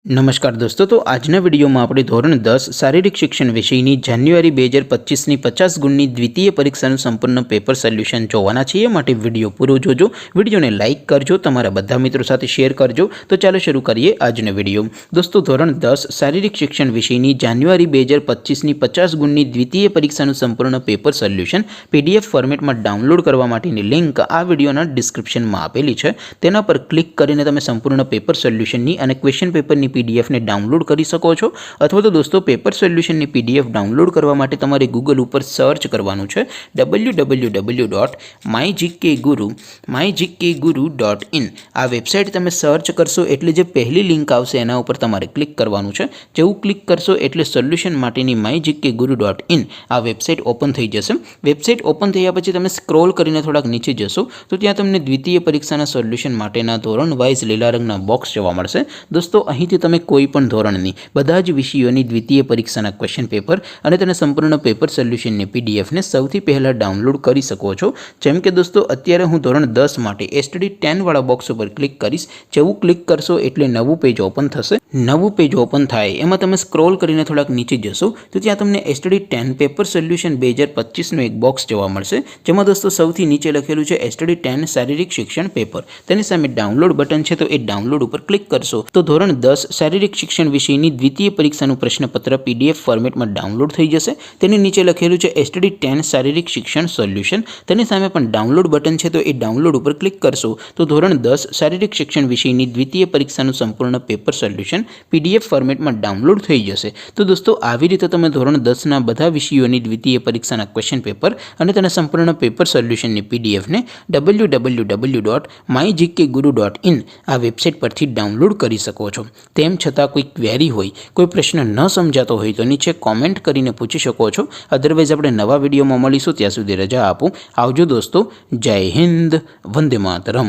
નમસ્કાર દોસ્તો, તો આજના વિડીયોમાં આપણે ધોરણ 10 શારીરિક શિક્ષણ વિષયની જાન્યુઆરી 2025ની 50 ગુણની દ્વિતીય પરીક્ષાનું સંપૂર્ણ પેપર સોલ્યુશન જોવાના છીએ. માટે વિડીયો પૂરો જોજો, વિડીયોને લાઇક કરજો, તમારા બધા મિત્રો સાથે શેર કરજો. તો ચાલો શરૂ કરીએ આજનો વિડીયો. દોસ્તો, ધોરણ 10 શારીરિક શિક્ષણ વિષયની જાન્યુઆરી 2025ની 50 ગુણની દ્વિતીય પરીક્ષાનું સંપૂર્ણ પેપર સોલ્યુશન PDF ફોર્મેટમાં ડાઉનલોડ કરવા માટેની લિંક આ વિડીયોના ડિસ્ક્રિપ્શનમાં આપેલી છે. તેના પર ક્લિક કરીને તમે સંપૂર્ણ પેપર સોલ્યુશનની અને ક્વેશ્ચન પેપરની PDF ને ડાઉનલોડ કરી શકો છો. અથવા તો દોસ્તો, પેપર સોલ્યુશનની PDF ડાઉનલોડ કરવા માટે તમારે ગૂગલ ઉપર સર્ચ કરવાનું છે www.mygkguru.in. આ વેબસાઇટ તમે સર્ચ કરશો એટલે જે પહેલી લિંક આવશે એના ઉપર તમારે ક્લિક કરવાનું છે. જેવું ક્લિક કરશો એટલે સોલ્યુશન માટેની mygkguru.in આ વેબસાઇટ ઓપન થઈ જશે. વેબસાઇટ ઓપન થયા પછી તમે સ્ક્રોલ કરીને થોડાક નીચે જશો તો ત્યાં તમને દ્વિતીય પરીક્ષાના સોલ્યુશન માટેના ધોરણ વાઇઝ લીલા રંગના બોક્સ જોવા મળશે. દોસ્તો, અહીંથી તમે કોઈ પણ ધોરણની બધા જ વિષયોની દ્વિતીય પરીક્ષાના ક્વેશ્ચન પેપર અને તેના સંપૂર્ણ પેપર સોલ્યુશનની PDF ને સૌથી પહેલાં ડાઉનલોડ કરી શકો છો. જેમ કે દોસ્તો, અત્યારે હું ધોરણ 10 માટે STD 10 વાળા બોક્સ ઉપર ક્લિક કરીશ. જેવું ક્લિક કરશો એટલે નવું પેજ ઓપન થશે. નવું પેજ ઓપન થાય એમાં તમે સ્ક્રોલ કરીને થોડાક નીચે જશો તો ત્યાં તમને STD 10 પેપર સોલ્યુશન 2025નું એક બોક્સ જોવા મળશે. જેમાં દોસ્તો સૌથી નીચે લખેલું છે STD 10 શારીરિક શિક્ષણ પેપર. તેની સામે ડાઉનલોડ બટન છે, તો એ ડાઉનલોડ ઉપર ક્લિક કરશો તો ધોરણ 10 શારીરિક શિક્ષણ વિષયની દ્વિતીય પરીક્ષાનું પ્રશ્નપત્ર PDF ફોર્મેટમાં ડાઉનલોડ થઈ જશે. તેની નીચે લખેલું છે STD 10 શારીરિક શિક્ષણ સોલ્યુશન. તેની સામે પણ ડાઉનલોડ બટન છે, તો એ ડાઉનલોડ ઉપર ક્લિક કરશો તો ધોરણ 10 શારીરિક શિક્ષણ વિષયની દ્વિતીય પરીક્ષાનું સંપૂર્ણ પેપર સોલ્યુશન PDF ફોર્મેટમાં ડાઉનલોડ થઈ જશે. તો દોસ્તો, આવી રીતે તમે ધોરણ 10ના બધા વિષયોની દ્વિતીય પરીક્ષાના ક્વેશ્ચન પેપર અને તેના સંપૂર્ણ પેપર સોલ્યુશનની PDF ને www.mygkguru.in આ વેબસાઇટ પરથી ડાઉનલોડ કરી શકો છો. તેમ છતાં કોઈ ક્વેરી હોય, કોઈ પ્રશ્ન ન સમજાતો હોય તો નીચે કોમેન્ટ કરીને પૂછી શકો છો. અધરવાઇઝ આપણે નવા વિડીયોમાં મળીશું. ત્યાં સુધી રજા આપું. આવજો દોસ્તો. જય હિન્દ. વંદે માતરમ.